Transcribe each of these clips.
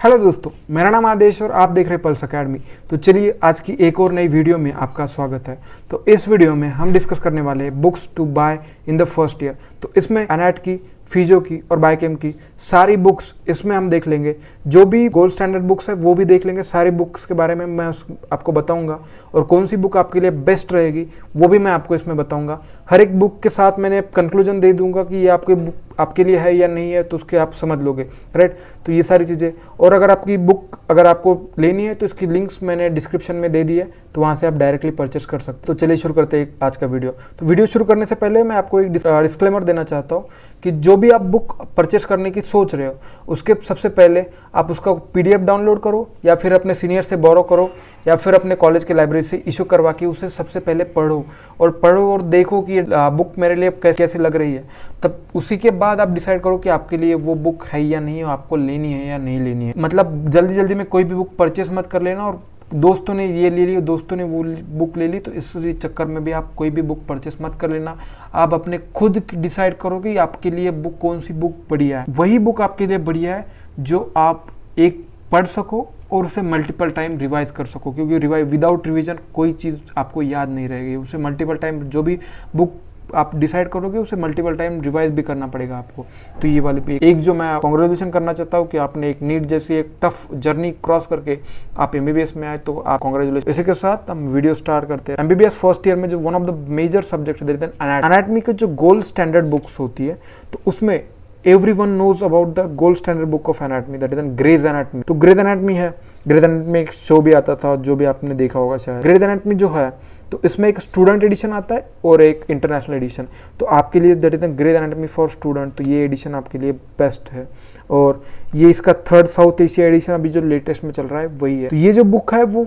Hello दोस्तों, मेरा नाम आदेश और आप देख रहे हैं पल्स अकेडमी। तो चलिए आज की एक और नई वीडियो में आपका स्वागत है। तो इस वीडियो में हम डिस्कस करने वाले हैं books to buy in the first year. तो इसमें एनएट की, फिजियो की और बायोकेम की सारी बुक्स इसमें हम देख लेंगे। जो भी गोल्ड स्टैंडर्ड बुक्स है वो भी देख लेंगे। सारी बुक्स के बारे में मैं आपको बताऊंगा और कौन सी बुक आपके लिए बेस्ट रहेगी वो भी मैं आपको इसमें बताऊंगा। हर एक बुक के साथ मैंने कंक्लूजन दे दूंगा कि ये आपके बुक आपके लिए है या नहीं है, तो उसके आप समझ लोगे, राइट। तो ये सारी चीज़ें, और अगर आपकी बुक अगर आपको लेनी है तो इसकी लिंक्स मैंने डिस्क्रिप्शन में दे दी है, तो वहाँ से आप डायरेक्टली परचेस कर सकते हो। तो चलिए शुरू करते हैं आज का वीडियो। तो वीडियो शुरू करने से पहले मैं आपको एक डिस्क्लेमर देना चाहता हूँ कि जो भी आप बुक परचेस करने की सोच रहे हो उसके सबसे पहले आप उसका पीडीएफ डाउनलोड करो या फिर अपने सीनियर से बोरो करो या फिर अपने कॉलेज के लाइब्रेरी से इशू करवा के उसे सबसे पहले पढ़ो और देखो कि ये बुक मेरे लिए कैसे लग रही है। तब उसी के बाद आप डिसाइड करो कि आपके लिए वो बुक है या नहीं, आपको लेनी है या नहीं लेनी है। मतलब जल्दी जल्दी में कोई भी बुक परचेस मत कर लेना और दोस्तों ने ये ले ली, दोस्तों ने वो बुक ले ली, तो इस चक्कर में भी आप कोई भी बुक परचेस मत कर लेना। आप अपने खुद डिसाइड करो कि आपके लिए बुक कौन सी बुक बढ़िया है। वही बुक आपके लिए बढ़िया है जो आप एक पढ़ सको और उसे मल्टीपल टाइम रिवाइज कर सको, क्योंकि विदाउट रिवीजन कोई चीज़ आपको याद नहीं रहेगी। उसे मल्टीपल टाइम जो भी बुक आप डिसाइड करोगे उसे मल्टीपल टाइम रिवाइज भी करना पड़ेगा आपको। तो ये वाली भी एक जो मैं कॉन्ग्रेचुलेशन करना चाहता हूँ कि आपने एक नीट जैसी एक टफ जर्नी क्रॉस करके आप एमबीबीएस में आए, तो आप कॉन्ग्रेचुलेशन। इसी के साथ हम वीडियो स्टार्ट करते हैं। एमबीबीएस फर्स्ट ईयर में जो one of the major subject देते हैं एनाटॉमी की जो गोल्ड स्टैंडर्ड बुक्स होती है, तो उसमें everyone knows about the gold standard book of anatomy, that is Gray's Anatomy। तो Gray's Anatomy है, Gray's Anatomy में एक शो भी आता था जो भी आपने देखा होगा शायद। Gray's Anatomy जो है तो इसमें एक स्टूडेंट एडिशन आता है और एक इंटरनेशनल एडिशन। तो आपके लिए that is Gray's Anatomy for student, तो ये एडिशन आपके लिए बेस्ट है। और ये इसका थर्ड साउथ एशिया एडिशन अभी जो लेटेस्ट में चल रहा है वही है। तो ये जो बुक है वो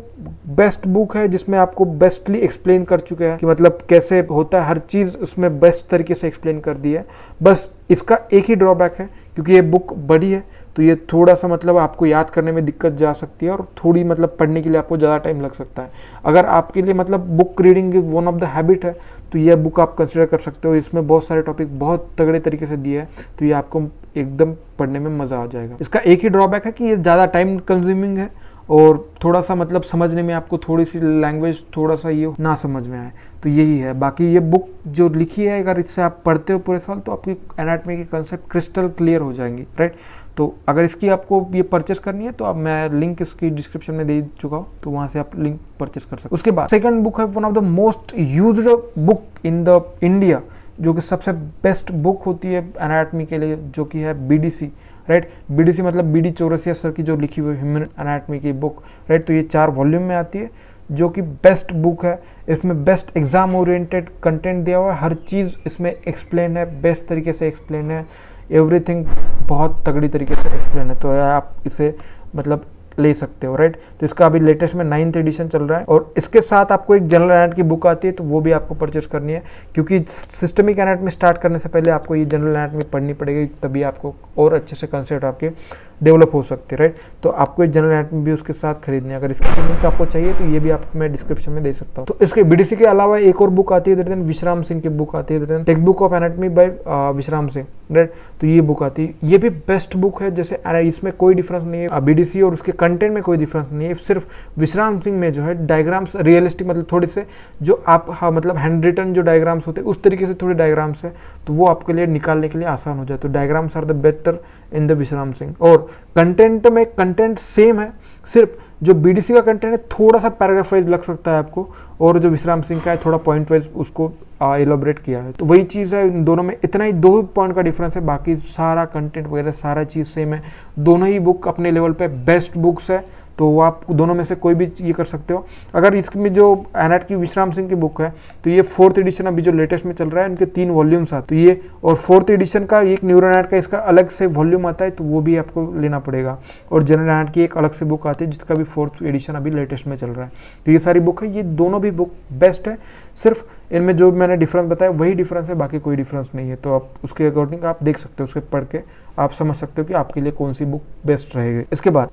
बेस्ट बुक है जिसमें आपको बेस्टली एक्सप्लेन कर चुके हैं कि मतलब कैसे होता है, हर चीज़ उसमें बेस्ट तरीके से एक्सप्लेन कर दी है। बस इसका एक ही ड्रॉबैक है क्योंकि ये बुक बड़ी है, तो ये थोड़ा सा मतलब आपको याद करने में दिक्कत जा सकती है और थोड़ी मतलब पढ़ने के लिए आपको ज़्यादा टाइम लग सकता है। अगर आपके लिए मतलब book reading one of the habit है तो ये बुक आप कंसिडर कर सकते हो। इसमें बहुत सारे टॉपिक बहुत तगड़े तरीके से दिए हैं, तो ये आपको एकदम पढ़ने में मज़ा आ जाएगा। इसका एक ही ड्रॉबैक है कि ये ज़्यादा टाइम कंज्यूमिंग है और थोड़ा सा मतलब समझने में आपको थोड़ी सी लैंग्वेज थोड़ा सा ये ना समझ में आए, तो यही है। बाकी ये बुक जो लिखी है अगर इससे आप पढ़ते हो पूरे साल तो आपकी एनाटॉमी की कंसेप्ट क्रिस्टल क्लियर हो जाएंगी, राइट। तो अगर इसकी आपको ये परचेस करनी है तो अब मैं लिंक इसकी डिस्क्रिप्शन में दे चुका हूँ, तो वहाँ से आप लिंक परचेस कर सकते हो। उसके बाद सेकंड बुक है one of the most used book in the India, जो कि सबसे बेस्ट बुक होती है एनाटॉमी के लिए, जो कि है बीडीसी, राइट। बीडीसी मतलब बीडी चौरसिया सर की जो लिखी हुई ह्यूमन एनाटॉमी की बुक, राइट। तो ये 4 वॉल्यूम में आती है जो कि बेस्ट बुक है। इसमें बेस्ट एग्जाम ओरिएंटेड कंटेंट दिया हुआ है, हर चीज़ इसमें एक्सप्लेन है, बेस्ट तरीके से एक्सप्लेन है, एवरीथिंग बहुत तगड़ी तरीके से एक्सप्लेन है। तो आप इसे मतलब ले सकते हो, राइट। तो इसका अभी लेटेस्ट में 9th एडिशन चल रहा है और इसके साथ आपको एक जनरल एनाटॉमी की बुक आती है, तो वो भी आपको परचेस करनी है, क्योंकि सिस्टमिक एनाटॉमी स्टार्ट करने से पहले आपको ये जनरल एनाटॉमी पढ़नी पड़ेगी, तभी आपको और अच्छे से कंसेप्ट आपके डेवलप हो सकते हैं, राइट। तो आपको एक जनरल एनाटॉमी भी उसके साथ खरीदनी है। अगर इसकी लिंक आपको चाहिए तो ये भी आपको मैं डिस्क्रिप्शन में दे सकता हूँ। तो इसके बीडीसी के अलावा एक और बुक आती है, विश्राम सिंह की बुक आती है, text book of anatomy by Vishram Singh, right. तो ये बुक आती है, ये भी बेस्ट बुक है। जैसे इसमें कोई डिफरेंस नहीं है बीडीसी और उसके कंटेंट में कोई डिफरेंस नहीं है, सिर्फ विश्राम सिंह में जो है डायग्राम्स रियलिस्टिक मतलब थोड़े से जो आप मतलब हैंड रिटन जो डायग्राम्स होते हैं उस तरीके से थोड़े डायग्राम्स है, तो वो आपके लिए निकालने के लिए आसान हो जाए। तो diagrams are the better in the Vishram Singh. और कंटेंट में कंटेंट सेम है, सिर्फ जो बीडीसी का कंटेंट है थोड़ा सा पैराग्राफ वाइज लग सकता है आपको, और जो विश्राम सिंह का है थोड़ा पॉइंट वाइज उसको एलोबरेट किया है। तो वही चीज़ है इन दोनों में, इतना ही 2 पॉइंट का डिफरेंस है, बाकी सारा कंटेंट वगैरह सारा चीज़ सेम है। दोनों ही बुक अपने लेवल पे बेस्ट बुक्स है, तो वो आप दोनों में से कोई भी ये कर सकते हो। अगर इसमें जो एनाट की विश्राम सिंह की बुक है तो ये 4th एडिशन अभी जो लेटेस्ट में चल रहा है, इनके 3 वॉल्यूम्स आते, तो ये और 4th एडिशन का एक न्यूरो एनाट का इसका अलग से वॉल्यूम आता है, तो वो भी आपको लेना पड़ेगा। और जनरल एनाट की एक अलग से बुक आती है जिसका भी 4th एडिशन अभी लेटेस्ट में चल रहा है। तो ये सारी बुक है, ये दोनों भी बुक बेस्ट है, सिर्फ इनमें जो मैंने डिफरेंस बताया वही डिफरेंस है, बाकी कोई डिफरेंस नहीं है। तो आप उसके अकॉर्डिंग आप देख सकते हो, उसके पढ़ के आप समझ सकते हो कि आपके लिए कौन सी बुक बेस्ट रहेगी।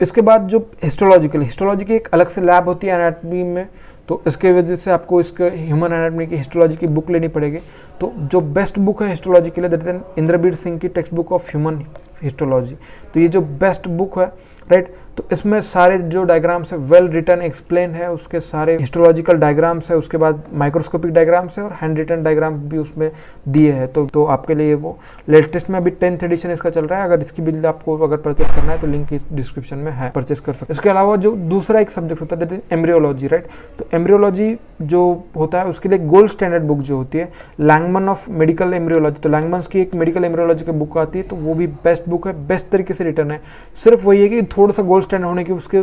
इसके बाद जो हिस्टोलॉजी की एक अलग से लैब होती है एनाटॉमी में, तो इसके वजह से आपको इसके ह्यूमन एनाटॉमी की हिस्टोलॉजी की बुक लेनी पड़ेगी। तो जो बेस्ट बुक है हिस्टोलॉजी के लिए दैट इज इंद्रबीर सिंह की text book of human histology. तो ये जो बेस्ट बुक है राइट, तो इसमें सारे जो डायग्राम्स है वेल रिटन एक्सप्लेन है, उसके सारे हिस्टोलॉजिकल डायग्राम्स है, उसके बाद माइक्रोस्कोपिक डायग्राम्स है और हैंड रिटन डायग्राम भी उसमें दिए हैं। तो आपके लिए वो लेटेस्ट में अभी 10th एडिशन इसका चल रहा है। अगर इसकी बिल आपको अगर परचेस करना है तो लिंक इस डिस्क्रिप्शन में है, परचेस कर सकते हैं। इसके अलावा जो दूसरा एक सब्जेक्ट होता है दैट इज एम्ब्रियोलॉजी राइट। तो एम्ब्रियोलॉजी जो होता है उसके लिए गोल्ड स्टैंडर्ड बुक जो होती है लैंगमन ऑफ मेडिकल एम्ब्रियोलॉजी। तो लैंगमन्स की एक मेडिकल एम्ब्रियोलॉजी की बुक आती है, तो वो भी बेस्ट बुक है, बेस्ट तरीके से रिटर्न है। सिर्फ वही है कि थोड़ा सा गोल्ड स्टैंडर्ड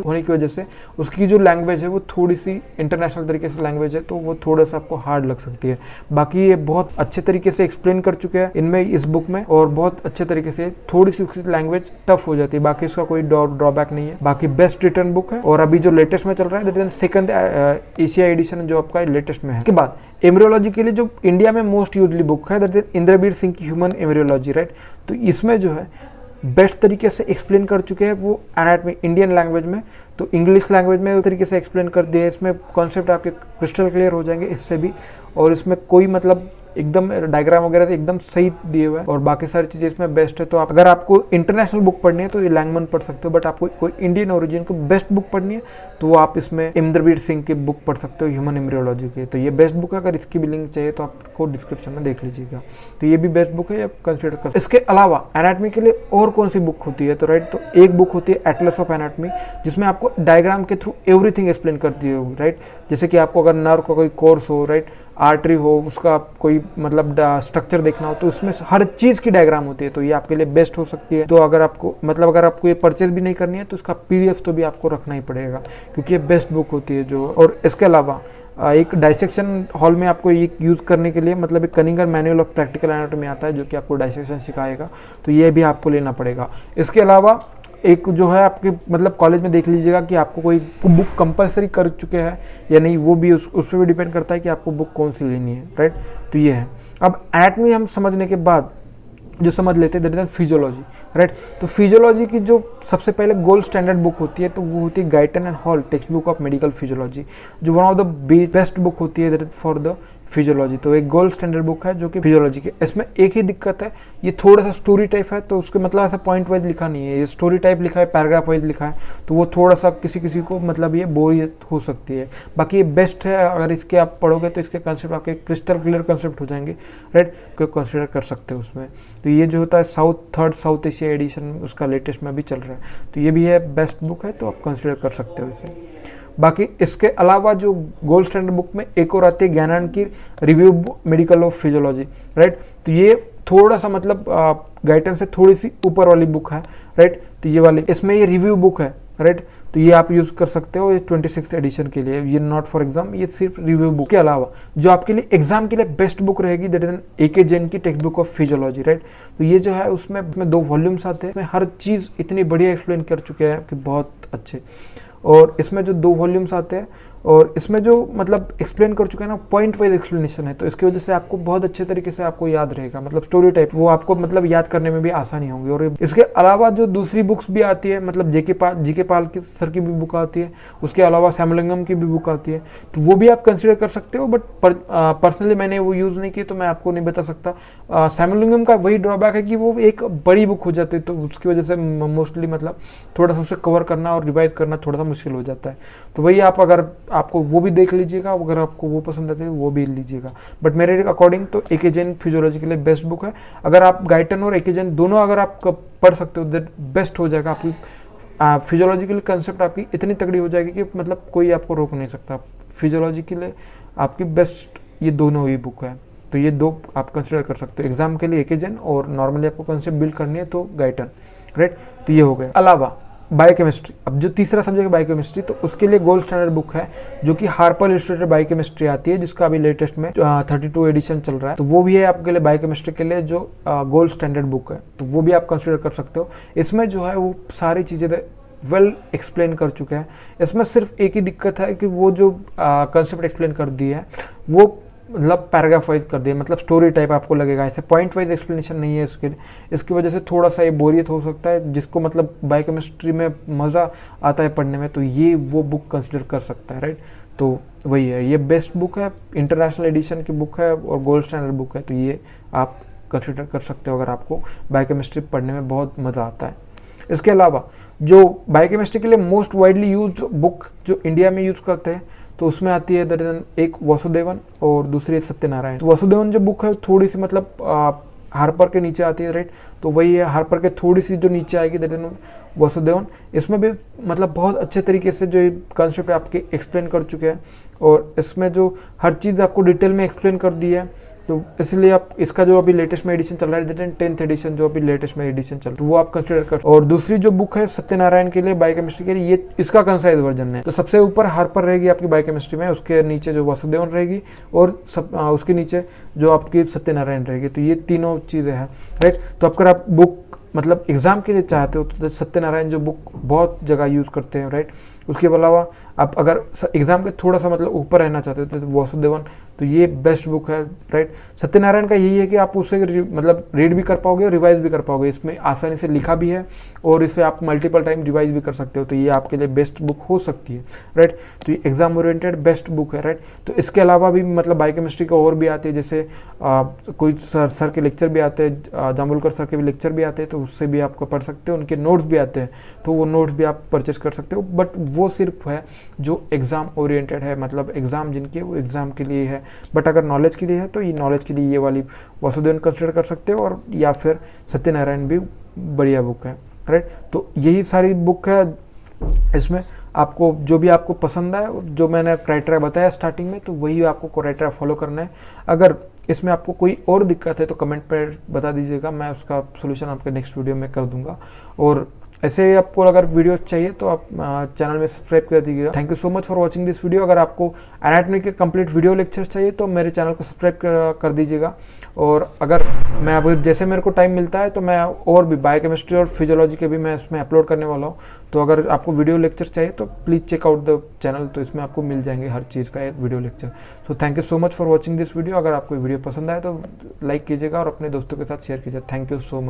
होने की वजह से उसकी जो लैंग्वेज है वो थोड़ी सी इंटरनेशनल तरीके से लैंग्वेज है, तो वो थोड़ा सा आपको हार्ड लग सकती है। बाकी ये बहुत अच्छे तरीके से एक्सप्लेन कर चुके हैं इनमें इस बुक में, और बहुत अच्छे तरीके से थोड़ी सी उसकी लैंग्वेज टफ हो जाती है, बाकी इसका कोई ड्रॉबैक नहीं है। बाकी बेस्ट रिटर्न बुक है। और अभी जो लेटेस्ट में चल रहा है that is second Asia edition जो आपका लेटेस्ट में है। के बाद एम्ब्रियोलॉजी के लिए जो इंडिया में मोस्ट यूजली बुक है दैट इज इंद्रबीर सिंह की ह्यूमन एम्ब्रियोलॉजी राइट। तो इसमें जो है बेस्ट तरीके से एक्सप्लेन कर चुके हैं वो एनाटॉमी इंडियन लैंग्वेज में, तो इंग्लिश लैंग्वेज में तरीके से एक्सप्लेन कर दिए। इसमें कॉन्सेप्ट आपके क्रिस्टल क्लियर हो जाएंगे इससे भी, और इसमें कोई मतलब एकदम डायग्राम वगैरह तो एकदम सही दिए हुए हैं, और बाकी सारी चीज़ें इसमें बेस्ट है। तो आप अगर आपको इंटरनेशनल बुक पढ़नी है तो ये लैंगमन पढ़ सकते हो, बट आपको कोई इंडियन ओरिजिन को बेस्ट बुक पढ़नी है तो आप इसमें इंद्रबीर सिंह की बुक पढ़ सकते हो ह्यूमन एम्ब्रियोलॉजी की। तो ये बेस्ट बुक है, अगर इसकी भी लिंक चाहिए तो आपको डिस्क्रिप्शन में देख लीजिएगा। तो ये भी बेस्ट बुक है, आप कंसिडर कर। इसके अलावा एनाटॉमी के लिए और कौन सी बुक होती है तो राइट, तो एक बुक होती है एटलस ऑफ एनाटॉमी, जिसमें आपको डायग्राम के थ्रू एवरीथिंग एक्सप्लेन करती होगी राइट। जैसे कि आपको अगर नर्व का कोई कोर्स हो राइट, आर्टरी हो, उसका कोई मतलब स्ट्रक्चर देखना हो, तो उसमें हर चीज़ की डायग्राम होती है, तो ये आपके लिए बेस्ट हो सकती है। तो अगर आपको ये परचेज भी नहीं करनी है तो इसका PDF तो भी आपको रखना ही पड़ेगा, क्योंकि ये बेस्ट बुक होती है जो। और इसके अलावा एक डाइसेक्शन हॉल में आपको ये यूज़ करने के लिए मतलब एक कनिंगर मैनुअल ऑफ प्रैक्टिकल एनाटॉमी आता है जो कि आपको डाइसेक्शन सिखाएगा, तो ये भी आपको लेना पड़ेगा। इसके अलावा एक जो है आपके मतलब कॉलेज में देख लीजिएगा कि आपको कोई बुक कंपलसरी कर चुके हैं या नहीं, वो भी उस पर भी डिपेंड करता है कि आपको बुक कौन सी लेनी है राइट। तो ये है। अब एनाटॉमी हम समझने के बाद जो समझ लेते हैं दैट इज फिजियोलॉजी राइट। तो फिजियोलॉजी की जो सबसे पहले गोल्ड स्टैंडर्ड बुक होती है तो वो होती है Guyton and Hall text book of medical physiology, जो one of the best book होती है that is for the physiology. तो एक गोल्ड स्टैंडर्ड बुक है जो कि फिजियोलॉजी की। इसमें एक ही दिक्कत है, ये थोड़ा सा स्टोरी टाइप है, तो उसके मतलब ऐसा पॉइंट वाइज लिखा नहीं है, ये स्टोरी टाइप लिखा है, पैराग्राफ वाइज लिखा है, तो वो थोड़ा सा किसी को मतलब ये बोरियत हो सकती है। बाकी ये बेस्ट है, अगर इसके आप पढ़ोगे तो इसके कंसेप्ट आपके क्रिस्टल क्लियर कंसेप्ट हो जाएंगे राइट, को कंसिडर कर सकते हो उसमें। तो ये जो होता है थर्ड साउथ एशिया एडिशन उसका लेटेस्ट में भी चल रहा है, तो ये भी है बेस्ट बुक है, तो आप कंसिडर कर सकते हो इसे। बाकी इसके अलावा जो गोल्ड स्टैंडर्ड बुक में एक और आती है ज्ञानानंद की review medical of physiology right. तो ये थोड़ा सा मतलब गाइडेंस से थोड़ी सी ऊपर वाली बुक है राइट। तो ये वाली इसमें ये रिव्यू बुक है राइट, तो ये आप यूज़ कर सकते हो, ये 26th एडिशन के लिए, ये नॉट फॉर एग्जाम, ये सिर्फ रिव्यू बुक। के अलावा जो आपके लिए एग्जाम के लिए बेस्ट बुक रहेगी दैट इज AK जैन की text book of physiology right. तो ये जो है उसमें 2 वॉल्यूम्स आते हैं, इसमें हर चीज़ इतनी बढ़िया एक्सप्लेन कर चुके हैं कि बहुत अच्छे। और इसमें जो 2 वॉल्यूम्स आते हैं और इसमें जो मतलब एक्सप्लेन कर चुके हैं ना, पॉइंट वाइज एक्सप्लेनेशन है, तो इसकी वजह से आपको बहुत अच्छे तरीके से आपको याद रहेगा, मतलब स्टोरी टाइप वो आपको मतलब याद करने में भी आसानी होगी। और इसके अलावा जो दूसरी बुक्स भी आती है, मतलब जीके पाल की सर की भी बुक आती है, उसके अलावा सैमलिंगम की भी बुक आती है, तो वो भी आप कंसिडर कर सकते हो। बट पर्सनली मैंने वो यूज़ नहीं की तो मैं आपको नहीं बता सकता। सैमलिंगम का वही ड्रॉबैक है कि वो एक बड़ी बुक हो जाती है, तो उसकी वजह से मोस्टली मतलब थोड़ा सा उसे कवर करना और रिवाइज करना थोड़ा सा मुश्किल हो जाता है। तो वही आप अगर आपको वो भी देख लीजिएगा, अगर आपको वो पसंद आती है वो भी लीजिएगा। बट मेरे अकॉर्डिंग तो AK जैन फिजियोलॉजी के लिए बेस्ट बुक है। अगर आप गाइटन और AK जैन दोनों अगर आप पढ़ सकते हो दैट बेस्ट हो जाएगा। आपकी फिजियोलॉजिकल कंसेप्ट आपकी इतनी तगड़ी हो जाएगी कि मतलब कोई आपको रोक नहीं सकता। फिजियोलॉजी के लिए आपकी बेस्ट ये दोनों ही बुक है, तो ये 2 आप कंसिडर कर सकते हो एग्जाम के लिए, AK जैन, और नॉर्मली आपको कंसेप्ट बिल्ड करनी है तो गाइटन राइट। तो ये हो गया। अलावा बायोकेमिस्ट्री, अब जो तीसरा सब्जेक्ट है बायोकेमिस्ट्री, तो उसके लिए गोल्ड स्टैंडर्ड बुक है जो कि हार्पर इलस्ट्रेटेड बायोकेमिस्ट्री आती है, जिसका अभी लेटेस्ट में 32 एडिशन चल रहा है, तो वो भी है आपके लिए बायोकेमिस्ट्री के लिए जो गोल्ड स्टैंडर्ड बुक है, तो वो भी आप कंसिडर कर सकते हो। इसमें जो है वो सारी चीज़ें वेल एक्सप्लेन कर चुके हैं। इसमें सिर्फ एक ही दिक्कत है कि वो जो कंसेप्ट एक्सप्लेन कर दिए है वो मतलब पैराग्राफ वाइज कर दिए, मतलब स्टोरी टाइप आपको लगेगा, ऐसे पॉइंट वाइज एक्सप्लेनेशन नहीं है इसके लिए। इसकी वजह से थोड़ा सा ये बोरियत हो सकता है, जिसको मतलब बायोकेमिस्ट्री में मज़ा आता है पढ़ने में, तो ये वो बुक कंसिडर कर सकता है राइट। तो वही है, ये बेस्ट बुक है, इंटरनेशनल एडिशन की बुक है और गोल्ड स्टैंडर्ड बुक है, तो ये आप कंसिडर कर सकते हो अगर आपको बायोकेमिस्ट्री पढ़ने में बहुत मज़ा आता है। इसके अलावा जो बायोकेमिस्ट्री के लिए मोस्ट वाइडली यूज बुक जो इंडिया में यूज़ करते हैं, तो उसमें आती है दैट इज एक वासुदेवन और दूसरी है सत्यनारायण। तो वासुदेवन जो बुक है थोड़ी सी मतलब हार्पर के नीचे आती है, राइट, तो वही है, हार्पर के थोड़ी सी जो नीचे आएगी दैट इज वासुदेवन। इसमें भी मतलब बहुत अच्छे तरीके से जो कंसेप्ट आपके एक्सप्लेन कर चुके हैं और इसमें जो हर चीज़ आपको डिटेल में एक्सप्लेन कर दी है, तो इसलिए आप इसका जो अभी लेटेस्ट में एडिशन चल रहा है 10th एडिशन जो अभी लेटेस्ट में एडिशन चल रहा है, तो वो आप कंसिडर कर। और दूसरी जो बुक है सत्यनारायण के लिए बायोकेमिस्ट्री के लिए, ये इसका कंसाइज वर्जन है। तो सबसे ऊपर हार्पर रहेगी आपकी बायोकेमिस्ट्री में, उसके नीचे जो वासुदेवन रहेगी और उसके नीचे जो आपकी सत्यनारायण रहेगी। तो ये तीनों चीज़ें हैं, राइट। तो अगर आप बुक मतलब एग्जाम के लिए चाहते हो तो सत्यनारायण जो बुक बहुत जगह यूज़ करते हैं, राइट। उसके अलावा आप अगर एग्जाम के थोड़ा सा मतलब ऊपर रहना चाहते हो तो वासुदेवन, तो ये बेस्ट बुक है, राइट। सत्यनारायण का यही है कि आप उसे मतलब रीड भी कर पाओगे और रिवाइज भी कर पाओगे, इसमें आसानी से लिखा भी है और इस पर आप मल्टीपल टाइम रिवाइज भी कर सकते हो, तो ये आपके लिए बेस्ट बुक हो सकती है, राइट। तो ये एग्जाम ओरिएंटेड बेस्ट बुक है, राइट। तो इसके अलावा भी मतलब बायोकेमिस्ट्री का और भी आती है, जैसे कोई सर के लेक्चर भी आते हैं, जामुलकर सर के भी लेक्चर भी आते हैं, तो उससे भी आपको पढ़ सकते हो। उनके नोट्स भी आते हैं, तो वो नोट्स भी आप परचेस कर सकते हो, बट वो सिर्फ है जो एग्जाम ओरिएंटेड है, मतलब एग्जाम जिनके वो एग्जाम के लिए है। बट अगर नॉलेज के लिए है तो ये नॉलेज के लिए ये वाली वासुदेवन कंसिडर कर सकते हो, और या फिर सत्यनारायण भी बढ़िया बुक है, राइट। तो यही सारी बुक है, इसमें आपको जो भी आपको पसंद आए, जो मैंने क्राइटेरिया बताया स्टार्टिंग में, तो वही आपको क्राइटेरिया फॉलो करना है। अगर इसमें आपको कोई और दिक्कत है तो कमेंट पर बता दीजिएगा, मैं उसका सोल्यूशन आपके नेक्स्ट वीडियो में कर दूंगा। और ऐसे आपको अगर वीडियो चाहिए तो आप चैनल में सब्सक्राइब कर दीजिएगा। Thank you so much for watching this video. अगर आपको एनाटॉमी के कंप्लीट वीडियो लेक्चर्स चाहिए तो मेरे चैनल को सब्सक्राइब कर दीजिएगा। और अगर मैं अब जैसे मेरे को टाइम मिलता है तो मैं और भी बायोकेमिस्ट्री और फिजियोलॉजी के भी मैं इसमें अपलोड करने वाला हूँ, तो अगर आपको वीडियो लेक्चर्स चाहिए तो please check out the channel, तो इसमें आपको मिल जाएंगे हर चीज़ का एक video lecture. So thank you so much for watching this video. अगर आपको वीडियो पसंद आए तो लाइक कीजिएगा और अपने दोस्तों के साथ शेयर कीजिए। Thank you so much.